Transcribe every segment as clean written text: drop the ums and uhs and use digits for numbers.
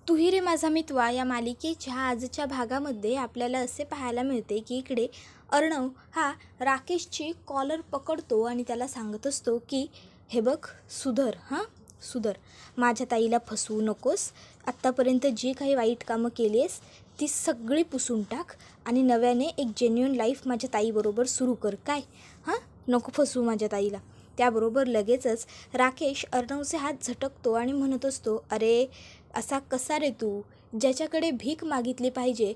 तू ही रे माझा मितवा या मालिकेच्या आजच्या भागामध्ये आपल्याला असे पाहायला मिळते की इकडे अर्णव हा राकेशची कॉलर पकडतो आणि त्याला सांगत असतो की हे बघ, सुधर, माझ्या ताईला फसवू नकोस. आत्तापर्यंत जी काही वाईट कामं केली आहेस ती सगळी पुसून टाक आणि नव्याने एक जेन्युइन लाईफ माझ्या ताईबरोबर सुरू कर. काय नको फसवू माझ्या ताईला. त्याबरोबर लगेचच राकेश अर्णवचे हात झटकतो आणि म्हणत असतो, अरे असा कसा रे तू, ज्याच्याकडे भीक मागितली पाहिजे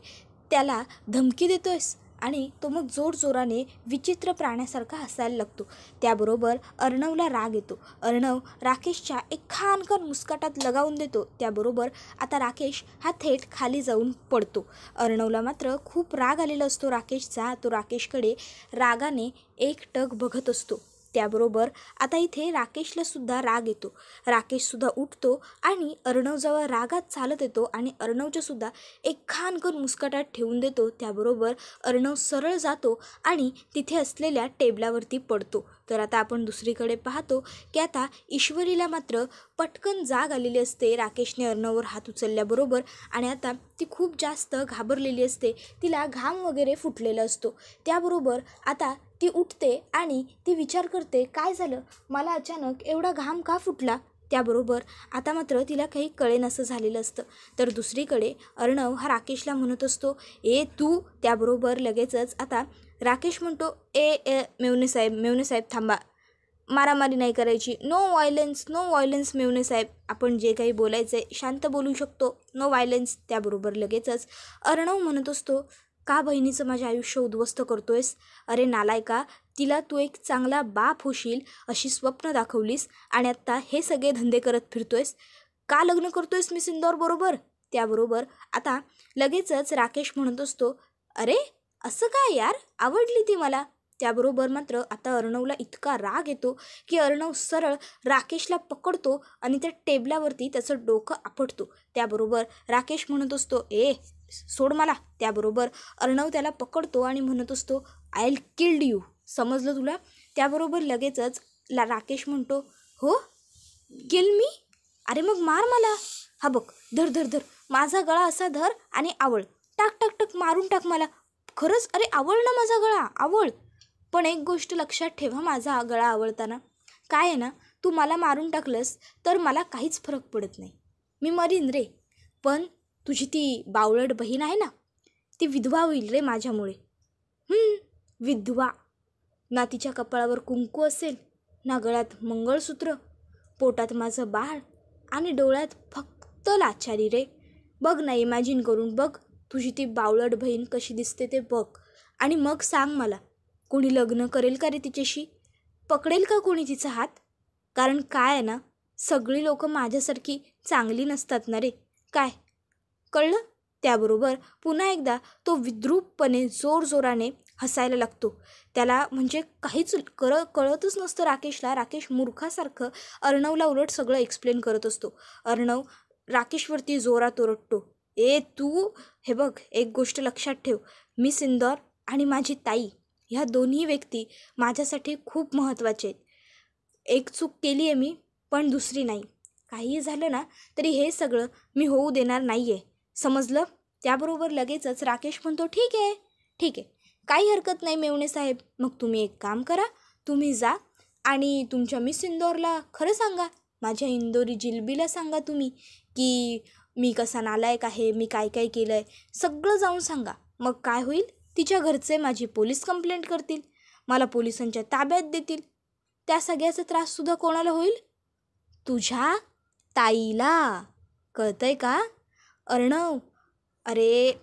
त्याला धमकी देतोयस. आणि तो मग जोरजोराने विचित्र प्राण्यासारखा हसायला लागतो. त्याबरोबर अर्णवला राग येतो. अर्णव राकेशच्या एक खानकर मुस्काटात लगावून देतो. त्याबरोबर आता राकेश हा थेट खाली जाऊन पडतो. अर्णवला मात्र खूप राग आलेला असतो राकेशचा. तो राकेशकडे रागाने एकटक बघत असतो. त्याबरोबर आता इथे राकेशलासुद्धा राग येतो. राकेशसुद्धा उठतो आणि अर्णवजवळ रागात चालत येतो आणि अर्णवच्यासुद्धा एक खानकर मुस्कटात ठेवून देतो. त्याबरोबर अर्णव सरळ जातो आणि तिथे असलेल्या टेबलावरती पडतो. तर आता आपण दुसरीकडे पाहतो की आता ईश्वरीला मात्र पटकन जाग आलेली असते राकेशने अर्णववर हात उचलल्याबरोबर. आणि आता ती खूप जास्त घाबरलेली असते. तिला घाम वगैरे फुटलेला असतो. त्याबरोबर आता ती उठते आणि ती विचार करते, काय झालं, मला अचानक एवढा घाम का फुटला. त्याबरोबर आता मात्र तिला काही कळेनासं झालेलं असतं. तर दुसरीकडे अर्णव हा राकेशला म्हणत असतो, ए तू. त्याबरोबर लगेचच आता राकेश म्हणतो, मेवणे साहेब थांबा, मारामारी नाही करायची, नो व्हायलन्स मेवणे साहेब, आपण जे काही बोलायचं आहे शांत बोलू शकतो, नो व्हायलन्स. त्याबरोबर लगेचच अर्णव म्हणत असतो, का बहिणीचं माझे आयुष्य उद्ध्वस्त करतोयस. अरे नालायका, तिला तू एक चांगला बाप होशील अशी स्वप्न दाखवलीस आणि आत्ता हे सगळे धंदे करत फिरतोयस. का लग्न करतोयस मिस इंदौरबरोबर. त्याबरोबर आता लगेचच राकेश म्हणत असतो, अरे असं काय यार, आवडली ती मला. त्याबरोबर मात्र आता अर्णवला इतका राग येतो की अर्णव सरळ राकेशला पकडतो आणि त्या टेबलावरती त्याचं डोकं आपटतो. त्याबरोबर राकेश म्हणत असतो, सोड मला. त्याबरोबर अर्णव त्याला पकडतो आणि म्हणत असतो, आय विल किल्ड यू, समजलं तुला. त्याबरोबर लगेचच राकेश म्हणतो, हो किल मी, अरे मग मार मला. हा बघ, धर, माझा गळा असा धर आणि आवळ, टाक मारून टाक मला. खरंच, अरे आवळ ना माझा गळा, आवळ. पण एक गोष्ट लक्षात ठेवा, माझा गळा आवळताना काय आहे ना, तू मला मारून टाकलंस तर मला काहीच फरक पडत नाही, मी मरीन रे. पण तुझी ती बावळट बहीण आहे ना, ती विधवा होईल रे माझ्यामुळे. विधवा ना, तिच्या कपाळावर कुंकू असेल ना, गळ्यात मंगळसूत्र, पोटात माझं बाळ आणि डोळ्यात फक्त लाचारी रे. बघ ना, इमॅजिन करून बघ, तुझी ती बावळट बहीण कशी दिसते ते बघ. आणि मग सांग मला, कोणी लग्न करेल का रे तिच्याशी, पकडेल का कोणी तिचा हात. कारण काय आहे ना, सगळी लोकं माझ्यासारखी चांगली नसतात ना रे, काय कळलं. त्याबरोबर पुन्हा एकदा तो विद्रूपपणे जोरजोराने हसायला लागतो. त्याला म्हणजे काहीच कळतच नसतं राकेशला. राकेश मूर्खासारखं अर्णवला उलट सगळं एक्सप्लेन करत असतो. अर्णव राकेशवरती जोरात ओरडतो, तू हे बघ, एक गोष्ट लक्षात ठेव, मिस इंदौर आणि माझी ताई ह्या दोन्ही व्यक्ती माझ्यासाठी खूप महत्त्वाचे आहेत. एक चूक केली आहे मी, पण दुसरी नाही. काहीही झालं ना तरी हे सगळं मी होऊ देणार नाही आहे, समजलं. त्याबरोबर लगेचच राकेश म्हणतो, ठीक आहे, काही हरकत नाही मेवणे साहेब. मग तुम्ही एक काम करा, तुम्ही जा आणि तुमच्या मिस इंदौरला खरं सांगा, माझ्या इंदोरी जिलबीला सांगा तुम्ही की मी कसा नालायक आहे, मी काय काय केलं आहे, सगळं जाऊन सांगा. मग काय होईल, तिच्या घरचे माझी पोलीस कंप्लेंट करतील, मला पोलिसांच्या ताब्यात देतील. त्या सगळ्याचा त्राससुद्धा कोणाला होईल, तुझ्या ताईला. कळतंय का अर्णव. अरे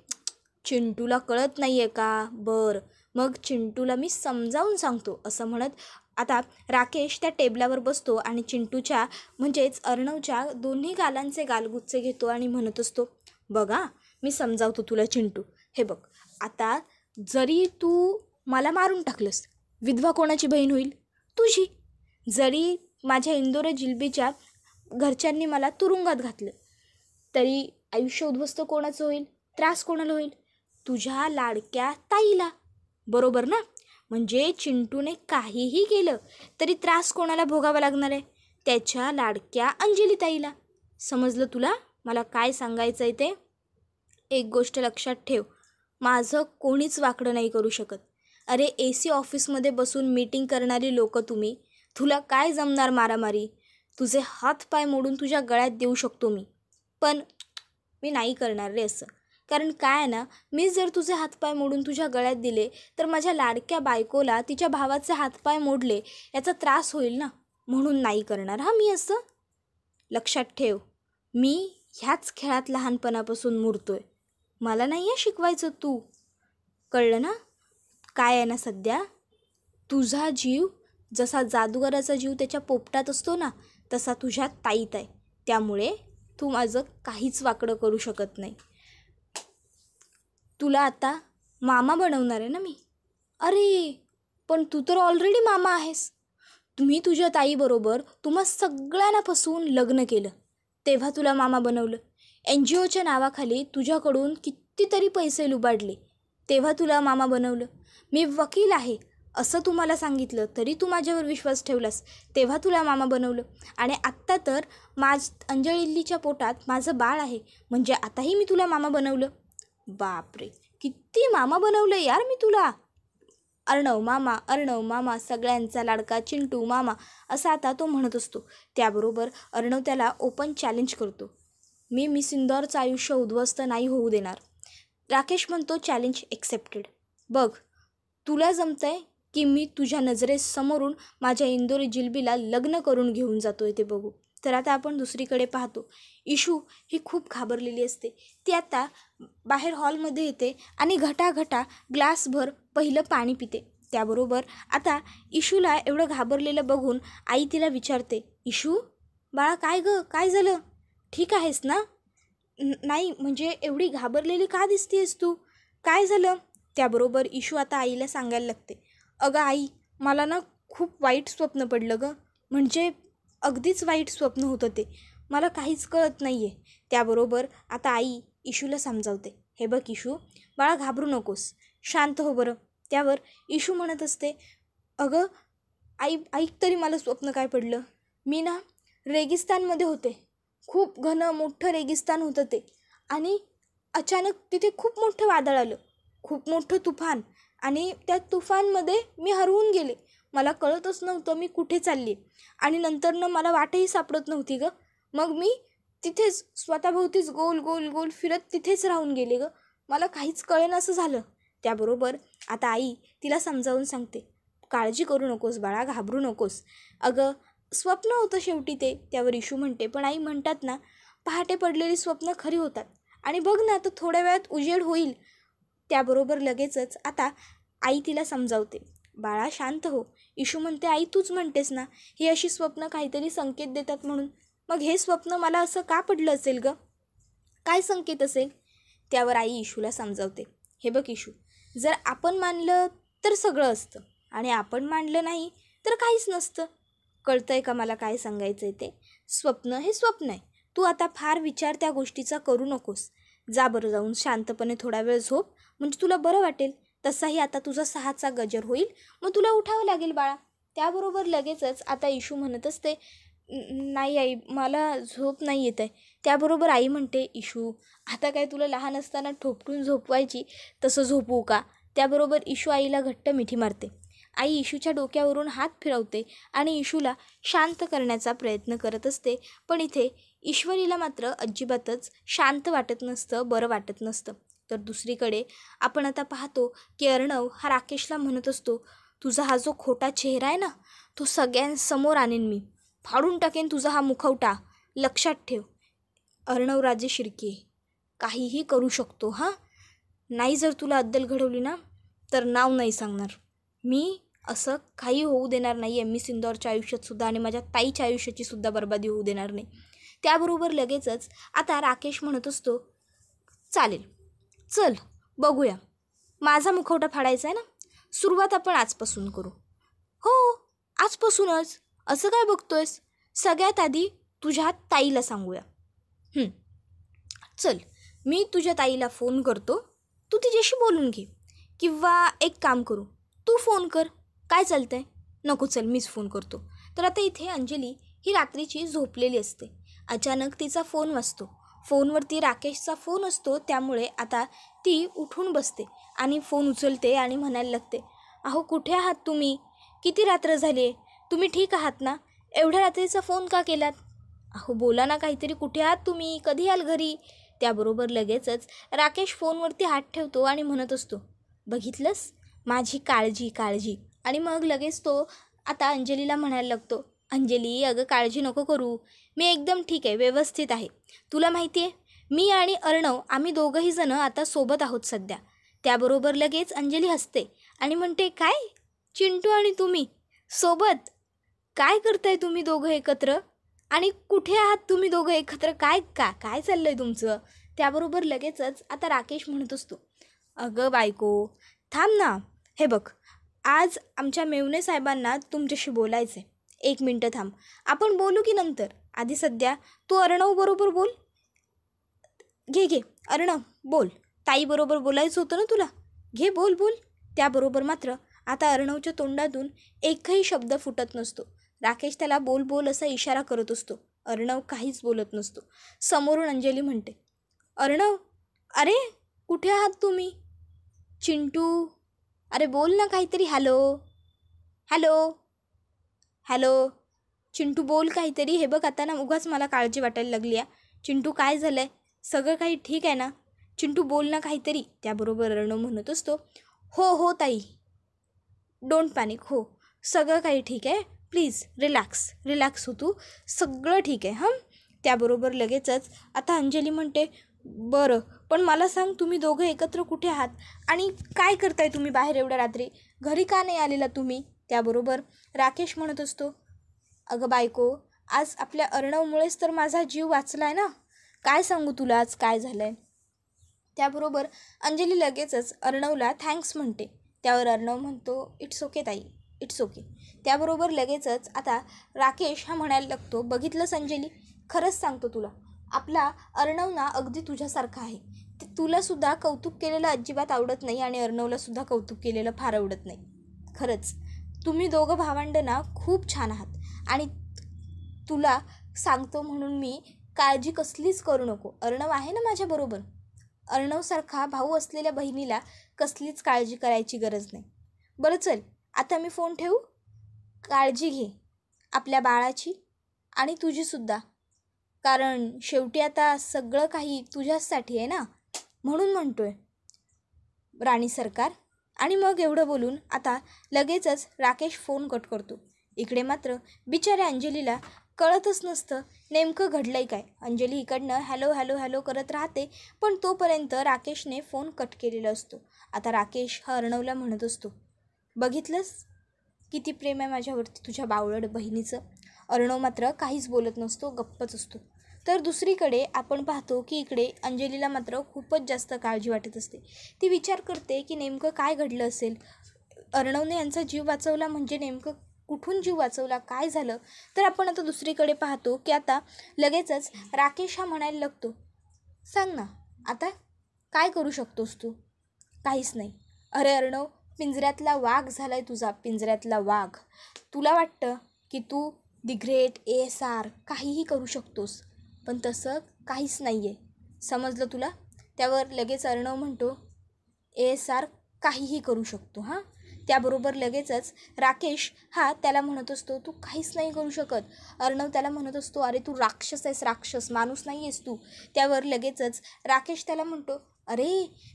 चिंटूला कळत नाही आहे का, बरं मग चिंटूला मी समजावून सांगतो. असं म्हणत आता राकेश त्या टेबलावर बसतो आणि चिंटूच्या म्हणजेच अर्णवच्या दोन्ही गालांचे गालगुच्चे घेतो आणि म्हणत असतो, बघा मी समजावतो तुला चिंटू. हे बघ, आता जरी तू मला मारून टाकलंस, विधवा कोणाची बहीण होईल, तुझी. जरी माझ्या इंदोर जिलबीच्या घरच्यांनी मला तुरुंगात घातलं तरी आयुष्य उद्ध्वस्त कोणाचं होईल, त्रास कोणाला होईल, तुझ्या लाडक्या ताईला. बरोबर ना. म्हणजे चिंटूने काहीही केलं तरी त्रास कोणाला भोगावा लागणार आहे, त्याच्या लाडक्या अंजली ताईला. समजलं तुला. मला काय सांगायचं आहे ते एक गोष्ट लक्षात ठेव, माझं कोणीच वाकडं नाही करू शकत. अरे AC ऑफिसमध्ये बसून मीटिंग करणारी लोकं तुम्ही, तुला काय जमणार मारामारी? तुझे हातपाय मोडून तुझ्या गळ्यात देऊ शकतो मी, पण मी नाही करणार रे असं. कारण काय आहे ना, मी जर तुझे हातपाय मोडून तुझ्या गळ्यात दिले तर माझ्या लाडक्या बायकोला तिच्या भावाचे हातपाय मोडले याचा त्रास होईल ना, म्हणून नाही करणार मी असं. लक्षात ठेव, मी ह्याच खेळात लहानपणापासून मुरतोय. मला नाही आहे शिकवायचं तू, कळलं ना? काय आहे ना, सध्या तुझा जीव जसा जादूगाराचा जीव त्याच्या पोपटात असतो ना, तसा तुझ्या ताईत आहे. त्यामुळे तू माझं काहीच वाकडं करू शकत नाही. तुला आता मामा बनवणार आहे ना मी. अरे पण तू तर ऑलरेडी मामा आहेस. तुम्ही तुझ्या ताईबरोबर तुम्हा सगळ्यांना फसवून लग्न केलं, तेव्हा तुला मामा बनवलं. NGOच्या नावाखाली तुझ्याकडून कितीतरी पैसे लुबाडले, तेव्हा तुला मामा बनवलं. मी वकील आहे असं तुम्हाला सांगितलं तरी तू माझ्यावर विश्वास ठेवलास, तेव्हा तुला मामा बनवलं. आणि आत्ता तर अंजलीच्या पोटात माझं बाळ आहे, म्हणजे आताही मी तुला मामा बनवलं. बापरे, किती मामा बनवलं यार मी तुला. अर्णव मामा, सगळ्यांचा लाडका चिंटू मामा असा आता तो म्हणत असतो. त्याबरोबर अर्णव त्याला ओपन चॅलेंज करतो. मी मिस इंदौरचं आयुष्य उद्ध्वस्त नाही होऊ देणार. राकेश म्हणतो चॅलेंज एक्सेप्टेड. बघ तुला जमतंय की मी तुझ्या नजरेसमोरून माझ्या इंदोरी जिलबीला लग्न करून घेऊन जातोय ते बघू. तर आता आपण दुसरीकडे पाहतो. इशू ही खूप घाबरलेली असते. ती आता बाहेर हॉलमध्ये येते आणि घटाघटा ग्लासभर पहिलं पाणी पिते. त्याबरोबर आता इशूला एवढं घाबरलेलं बघून आई तिला विचारते, इशू बाळा काय गं, काय झालं, ठीक आहेस ना? नाही म्हणजे एवढी घाबरलेली का दिसतेस तू, काय झालं? त्याबरोबर इशू आता आईला सांगायला लागते, अगं आई मला ना खूप वाईट स्वप्न पडलं गं, म्हणजे अगदीच वाईट स्वप्न होतं ते, मला काहीच कळत नाही आहे. त्याबरोबर आता आई इशूला समजावते, हे बघ इशू बाळा घाबरू नकोस, शांत हो बरं. त्यावर इशू म्हणत असते, अगं आई ऐक तरी मला स्वप्न काय पडलं. मी ना रेगिस्तानमध्ये होते, खूप घन मोठं रेगिस्तान होतं ते, आणि अचानक तिथे खूप मोठं वादळ आलं, खूप मोठं तुफान, आणि त्या तुफानमध्ये मी हरवून गेले. मला कळतच नव्हतं मी कुठे चालली, आणि नंतरनं मला वाटही सापडत नव्हती गं. मग मी तिथेच स्वतःभोवतीच गोल गोल गोल फिरत तिथेच राहून गेले गं, मला काहीच कळेना असं झालं. त्याबरोबर आता आई तिला समजावून सांगते, काळजी करू नकोस बाळा, घाबरू नकोस, अगं स्वप्न होतं शेवटी ते. त्यावर इशू म्हणते, पण आई म्हणतात ना पहाटे पडलेली स्वप्न खरी होतात, आणि बघ ना आता थोड्या वेळात उजेड होईल. त्याबरोबर लगेचच आता आई तिला समजावते, बाळा शांत हो. इशू म्हणते, आई तूच म्हणतेस ना ही अशी स्वप्न काहीतरी संकेत देतात म्हणून, मग हे स्वप्न मला असं का पडलं असेल गं, काय संकेत असेल? त्यावर आई इशूला समजावते, हे बघ इशू, जर आपण मानलं तर सगळं असतं, आणि आपण मानलं नाही तर काहीच नसतं. कळतंय का मला काय सांगायचं आहे ते? स्वप्न हे स्वप्न आहे. तू आता फार विचार त्या गोष्टीचा करू नकोस. जा बरं जाऊन शांतपणे थोडा वेळ झोप, म्हणजे तुला बरं वाटेल. तसाही आता तुझा 6चा गजर होईल, मग तुला उठावं लागेल बाळा. त्याबरोबर लगेचच आता इशू म्हणत असते, नाही आई मला झोप नाही येत आहे. त्याबरोबर आई म्हणते, इशू आता काय तुला लहान असताना ठोपटून झोपवायची तसं झोपवू का? त्याबरोबर इशू आईला घट्ट मिठी मारते. आई इशूच्या डोक्यावरून हात फिरवते आणि इशूला शांत करण्याचा प्रयत्न करत असते. पण इथे ईश्वरीला मात्र अजिबातच शांत वाटत नसतं, बरं वाटत नसतं. तर दुसरीकडे आपण आता पाहतो की अर्णव हा राकेशला म्हणत असतो, तुझा हा जो खोटा चेहरा आहे ना तो सगळ्यांसमोर आणेन मी, फाडून टाकेन तुझा हा मुखवटा, लक्षात ठेव. अर्णव राजे शिर्के काहीही करू शकतो हां, नाही जर तुला अद्दल घडवली ना तर नाव नाही सांगणार मी. असं काही होऊ देणार नाही आहे. मिस इंदौरच्या आयुष्यातसुद्धा आणि माझ्या ताईच्या आयुष्याचीसुद्धा बर्बादी होऊ देणार नाही. त्याबरोबर लगेचच आता राकेश म्हणत असतो, चालेल चल बघूया, माझा मुखवटा फाडायचा आहे ना, सुरुवात आपण आजपासून करू. हो आजपासूनच, असं काय बघतोयस, सगळ्यात आधी तुझ्या ताईला सांगूया. चल मी तुझ्या ताईला फोन करतो, तू तिच्याशी बोलून घे, किंवा एक काम करू तू फोन कर, काय चालतं आहे? नको चल मीच फोन करतो. तर आता इथे अंजली ही रात्रीची झोपलेली असते. अचानक तिचा फोन वाजतो. फोनवरती राकेशचा फोन असतो, त्यामुळे आता ती उठून बसते आणि फोन उचलते आणि म्हणायला लागते, अहो कुठे आहात तुम्ही? किती रात्र झाली आहे? तुम्ही ठीक आहात ना? एवढ्या रात्रीचा फोन का केलात? अहो बोला ना काहीतरी, कुठे आहात तुम्ही? कधी याल घरी? त्याबरोबर लगेचच राकेश फोनवरती हात ठेवतो आणि म्हणत असतो, बघितलंस? माझी काळजी काळजी. आणि मग लगेच तो आता अंजलीला म्हणायला लागतो, अंजली अगं काळजी नको करू, मी एकदम ठीक आहे, व्यवस्थित आहे. तुला माहिती आहे मी आणि अर्णव आम्ही दोघंही जणं आता सोबत आहोत सध्या. त्याबरोबर लगेच अंजली हसते आणि म्हणते, काय चिंटू आणि तुम्ही सोबत? काय करताय तुम्ही दोघं एकत्र? आणि कुठे आहात तुम्ही दोघं एकत्र? काय चाललं आहे तुमचं? त्याबरोबर लगेचच आता राकेश म्हणत असतो, अगं बायको थांब ना, हे बघ आज आमच्या मेवणे साहेबांना तुमच्याशी बोलायचं आहे. 1 मिनटं थांब, आपण बोलू की नंतर? आधी सध्या तू अर्णव बरोबर बोल. घे अर्णव बोल, ताईबरोबर बोलायचं होतं ना तुला, घे बोल. त्याबरोबर मात्र आता अर्णवच्या तोंडातून एकही शब्द फुटत नसतो. राकेश त्याला बोल असा इशारा करत असतो. अर्णव काहीच बोलत नसतो. समोरून अंजली म्हणते, अर्णव अरे कुठे आहात तुम्ही? चिंटू अरे बोल ना काहीतरी, हॅलो चिंटू बोल काहीतरी. हे बघ आता ना उगाच मला काळजी वाटायला लागली आहे. चिंटू काय झालं आहे? सगळं काही ठीक आहे ना? चिंटू बोल ना काहीतरी. त्याबरोबर अर्णव म्हणत असतो, हो ताई, डोंट पॅनिक, हो सगळं काही ठीक आहे, प्लीज रिलॅक्स हो तू, सगळं ठीक आहे हां. त्याबरोबर लगेचच आता अंजली म्हणते, बरं पण मला सांग तुम्ही दोघं एकत्र कुठे आहात आणि काय करताय तुम्ही बाहेर एवढ्या रात्री? घरी का नाही आलेला तुम्ही? त्याबरोबर राकेश म्हणत असतो, अगं बायको आज आपल्या अर्णवमुळेच तर माझा जीव वाचला आहे ना, काय सांगू तुला आज काय झालं आहे. त्याबरोबर अंजली लगेचच अर्णवला थँक्स म्हणते. त्यावर अर्णव म्हणतो, इट्स ओके ताई, इट्स ओके. त्याबरोबर लगेचच आता राकेश हा म्हणायला लागतो, बघितलंस अंजली, खरंच सांगतो तुला, आपला अर्णव ना अगदी तुझ्यासारखा आहे. ते तुलासुद्धा कौतुक केलेलं अजिबात आवडत नाही आणि अर्णवलासुद्धा कौतुक केलेलं फार आवडत नाही. खरंच तुम्ही दोघं भावंडं ना खूप छान आहात आणि तुला सांगतो म्हणून मी काळजी कसलीच करू नको, अर्णव आहे ना माझ्याबरोबर. अर्णवसारखा भाऊ असलेल्या बहिणीला कसलीच काळजी करायची गरज नाही. बरं चल आता मी फोन ठेवू? काळजी घे आपल्या बाळाची आणि तुझीसुद्धा, कारण शेवटी आता सगळं काही तुझ्यासाठी आहे ना, म्हणून म्हणतोय राणी सरकार. आणि मग एवढं बोलून आता लगेचच राकेश फोन कट करतो. इकडे मात्र बिचाऱ्या अंजलीला कळतच नसतं नेमकं घडलंय काय. अंजली इकडनं हॅलो करत राहते, पण तोपर्यंत राकेशने फोन कट केलेला असतो. आता राकेश हा अर्णवला म्हणत असतो, बघितलंस किती प्रेम आहे माझ्यावरती तुझ्या बावळट बहिणीचं. अर्णव मात्र काहीच बोलत नसतो, गप्पच असतो. तर दुसरीकडे आपण पाहतो की इकडे अंजलीला मात्र खूपच जास्त काळजी वाटत असते. ती विचार करते की नेमकं काय घडलं असेल, अर्णवने यांचा जीव वाचवला म्हणजे नेमकं कुठून जीव वाचवला, काय झालं. तर आपण आता दुसरीकडे पाहतो की आता लगेचच राकेश हा म्हणायला लागतो, सांग ना आता काय करू शकतोस तू? काहीच नाही. अरे अर्णव, पिंजऱ्यातला वाघ झालाय तुझा, पिंजऱ्यातला वाघ. तुला वाटतं की तू दी ग्रेट ASR काहीही करू शकतोस, पण तसं काहीच नाही आहे, समजलं तुला? त्यावर लगेच अर्णव म्हणतो, ASR काहीही करू शकतो हां. त्याबरोबर लगेचच राकेश हा त्याला म्हणत असतो, तू काहीच नाही करू शकत. अर्णव त्याला म्हणत असतो, अरे तू राक्षस आहेस, राक्षस, माणूस नाही आहेस तू. त्यावर लगेचच राकेश त्याला म्हणतो, अरे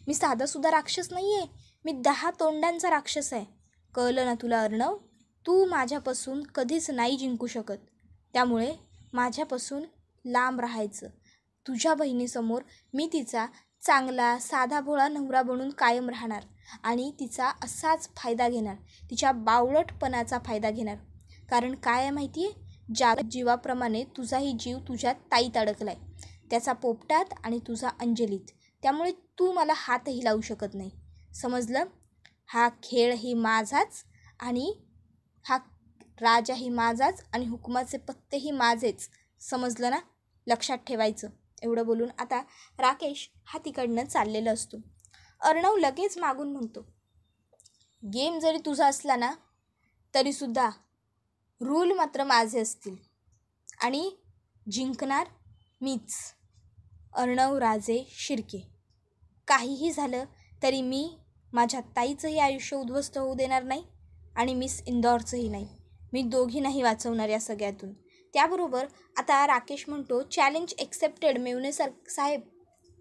मी साधासुद्धा राक्षस नाही आहे, मी 10 तोंडांचा राक्षस आहे. कळलं ना तुला अर्णव? तू माझ्यापासून कधीच नाही जिंकू शकत, त्यामुळे माझ्यापासून लांब राहायचं. तुझ्या बहिणीसमोर मी तिचा चांगला साधा भोळा नवरा बनून कायम राहणार आणि तिचा असाच फायदा घेणार, तिच्या बावळटपणाचा फायदा घेणार. कारण काय आहे माहिती आहे, ज्या जीवाप्रमाणे तुझाही जीव तुझ्या ताईत अडकलाय, त्याचा पोपटात आणि तुझा अंजलीत. त्यामुळे तू मला हातही लावू शकत नाही, समजलं? हा खेळही माझाच आणि हा राजाही माझाच आणि हुकुमाचे पत्तेही माझेच, समजलं ना? लक्षात ठेवायचं. एवढं बोलून आता राकेश हा तिकडनं चाललेला असतो. अर्णव लगेच मागून म्हणतो, गेम जरी तुझा असला ना तरीसुद्धा रूल मात्र माझे असतील आणि जिंकणार मीच. अर्णव राजे शिर्के. काहीही झालं तरी मी माझ्या ताईचंही आयुष्य उद्ध्वस्त होऊ देणार नाही आणि मिस इंदौरचंही नाही. मी दोघी नाही वाचवणार या सगळ्यातून. त्याबरोबर आता राकेश म्हणतो चॅलेंज एक्सेप्टेड मेवणे साहेब,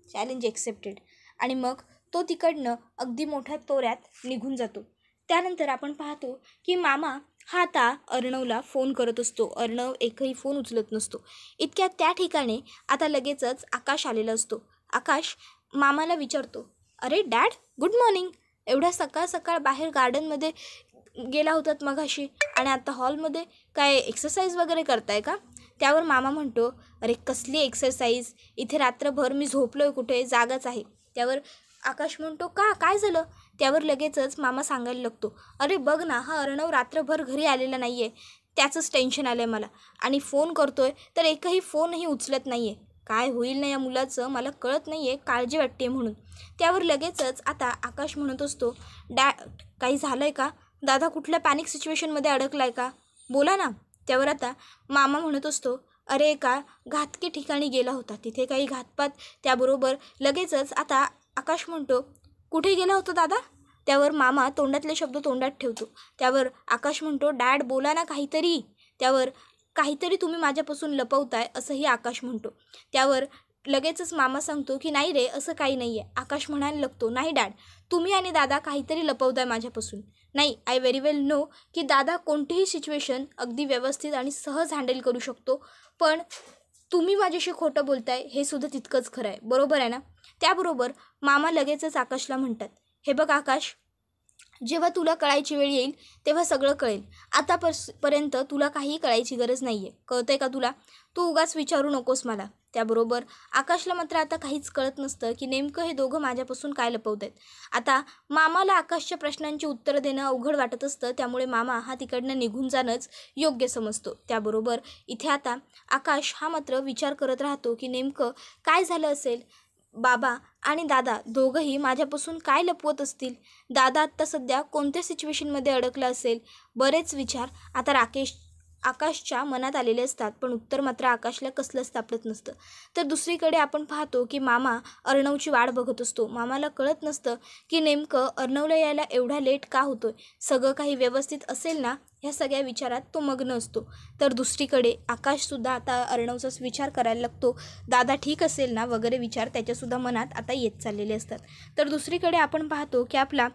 चॅलेंज एक्सेप्टेड. आणि मग तो तिकडनं अगदी मोठ्या तोऱ्यात निघून जातो. त्यानंतर आपण पाहतो की मामा हा आता अर्णवला फोन करत असतो. अर्णव एकही फोन उचलत नसतो. इतक्यात त्या ठिकाणी आता लगेचच आकाश आलेला असतो. आकाश मामाला विचारतो, अरे डॅड, गुड मॉर्निंग. एवढ्या सकाळ सकाळ बाहेर गार्डनमध्ये गेला होतात मगाशी आणि आता हॉलमध्ये काय एक्सरसाइज वगैरे करताय का? त्यावर मामा म्हणतो, अरे कसली एक्सरसाइज, इथे रात्रभर मी झोपलो आहे, कुठे जागाच आहे. त्यावर आकाश म्हणतो, का काय झालं? त्यावर लगेचच मामा सांगायला लागतो, अरे बघ ना, हा अर्णव रात्रभर घरी आलेला नाही आहे, त्याचंच टेन्शन आलं आहे मला. आणि फोन करतोय तर एकही फोनही उचलत नाही आहे. काय होईल ना या मुलाचं मला कळत नाही आहे, काळजी वाटते म्हणून. त्यावर लगेचच आता आकाश म्हणत असतो, काही झालं आहे का? दादा कुठल्या पॅनिक सिच्युएशनमध्ये अडकला आहे का? बोला ना. त्यावर आता मामा म्हणत असतो, अरे एका घातकी ठिकाणी गेला होता, तिथे काही घातपात. त्याबरोबर लगेचच आता आकाश म्हणतो, कुठे गेला होता दादा? त्यावर मामा तोंडातले शब्द तोंडात ठेवतो. त्यावर आकाश म्हणतो, डॅड बोला ना काहीतरी. त्यावर काहीतरी तुम्ही माझ्यापासून लपवताय असंही आकाश म्हणतो. त्यावर लगेचच मामा सांगतो की नाही रे, असं काही नाही आहे. आकाश म्हणायला लागतो, नाही डॅड, तुम्ही आणि दादा काहीतरी लपवताय माझ्यापासून. नाही, आय व्हेरी वेल नो की दादा कोणतीही सिच्युएशन अगदी व्यवस्थित आणि सहज हँडल करू शकतो, पण तुम्ही माझ्याशी खोटं बोलताय हे सुद्धा तितकंच खरं आहे, बरोबर आहे ना? त्याबरोबर मामा लगेचच आकाशला म्हणतात, हे बघ आकाश, जेव्हा तुला कळायची वेळ येईल तेव्हा सगळं कळेल. आतापर्यंत तुला काहीही कळायची गरज नाही आहे, कळतंय का तुला? तू उगाच विचारू नकोस मला. त्याबरोबर आकाशला मात्र आता काहीच कळत नसतं की नेमकं हे दोघं माझ्यापासून काय लपवत आहेत. आता मामाला आकाशच्या प्रश्नांची उत्तरं देणं अवघड वाटत असतं, त्यामुळे मामा हा तिकडनं निघून जाणंच योग्य समजतो. त्याबरोबर इथे आता आकाश हा मात्र विचार करत राहतो की नेमकं काय झालं असेल. बाबा आणि दादा दोघंही माझ्यापासून काय लपवत असतील? दादा आत्ता सध्या कोणत्या सिच्युएशनमध्ये अडकला असेल? बरेच विचार आता आकाशच्या मनात आलेले असतात, पण उत्तर मात्र आकाशला कसलंच सापडत नसतं. तर दुसरीकडे आपण पाहतो की मामा अर्णवची वाट बघत असतो. मामाला कळत नसतं की नेमकं अर्णवला यायला एवढा लेट का होतोय, सगळं काही व्यवस्थित असेल ना, ह्या सगळ्या विचारात तो मग्न असतो. तर दुसरीकडे आकाशसुद्धा आता अर्णवचाच विचार करायला लागतो. दादा ठीक असेल ना वगैरे विचार त्याच्यासुद्धा मनात आता येत चाललेले असतात. तर दुसरीकडे आपण पाहतो की आपला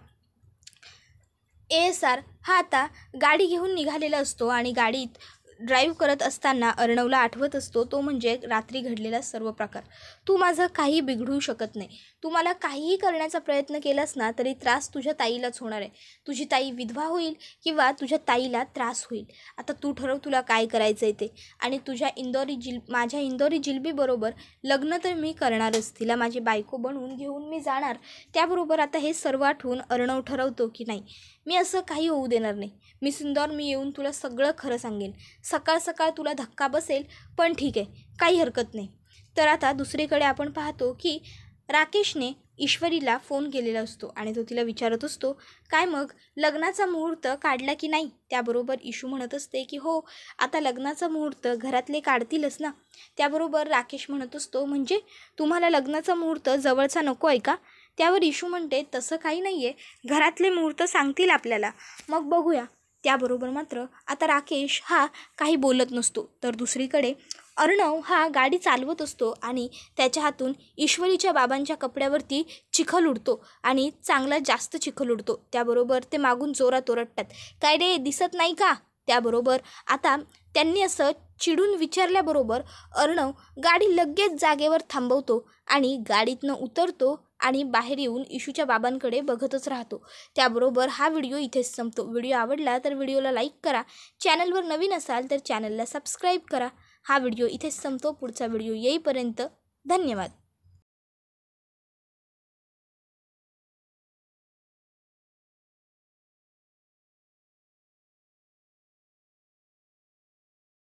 ASR हा आता गाडी घेऊन निघालेला असतो आणि गाडीत ड्राईव्ह करत असताना अर्णवला आठवत असतो तो म्हणजे रात्री घडलेला सर्व प्रकार. तू माझं काही बिघडवू शकत नाही. तू मला काहीही करण्याचा प्रयत्न केलास ना तरी त्रास तुझ्या ताईलाच होणार आहे. तुझी ताई विधवा होईल किंवा तुझ्या ताईला त्रास होईल. आता तू ठरव तुला काय करायचं आहे ते. आणि तुझ्या माझ्या इंदोरी जिलबीबरोबर लग्न तर मी करणारच, तिला माझी बायको बनवून घेऊन मी जाणार. त्याबरोबर आता हे सर्व आठवून अर्णव ठरवतो की नाही, मी असं काही होऊ देणार नाही. मी येऊन तुला सगळं खरं सांगेन. सकाळ सकाळ तुला धक्का बसेल, पण ठीक आहे, काही हरकत नाही. तर आता दुसरीकडे आपण पाहतो की राकेशने ईश्वरीला फोन केलेला असतो आणि तो तिला विचारत असतो, काय मग लग्नाचा मुहूर्त काढला की नाही? त्याबरोबर ईशू म्हणत असते की हो, आता लग्नाचा मुहूर्त घरातले काढतीलच ना. त्याबरोबर राकेश म्हणत असतो, म्हणजे तुम्हाला लग्नाचा मुहूर्त जवळचा नको आहे का? त्यावर ईशू म्हणते, तसं काही नाही आहे, घरातले मुहूर्त सांगतील आपल्याला, मग बघूया. त्याबरोबर मात्र आता राकेश हा काही बोलत नसतो. तर दुसरीकडे अर्णव हा गाडी चालवत असतो आणि त्याच्या हातून ईश्वरीच्या बाबांच्या कपड्यावरती चिखल उडतो आणि चांगला जास्त चिखल उडतो. त्याबरोबर ते मागून जोरात ओरडतात, काय रे दिसत नाही का? त्याबरोबर आता त्यांनी असं चिडून विचारल्याबरोबर अर्णव गाडी लगेच जागेवर थांबवतो आणि गाडीतनं उतरतो आणि बाहेर येऊन इशूच्या बाबांकडे बघतच राहतो. त्याबरोबर हा व्हिडिओ इथेच संपतो. व्हिडिओ आवडला तर व्हिडिओला लाईक करा. चॅनलवर नवीन असाल तर चॅनलला सबस्क्राईब करा. हा व्हिडिओ इथेच संपतो. पुढचा व्हिडिओ येईपर्यंत धन्यवाद.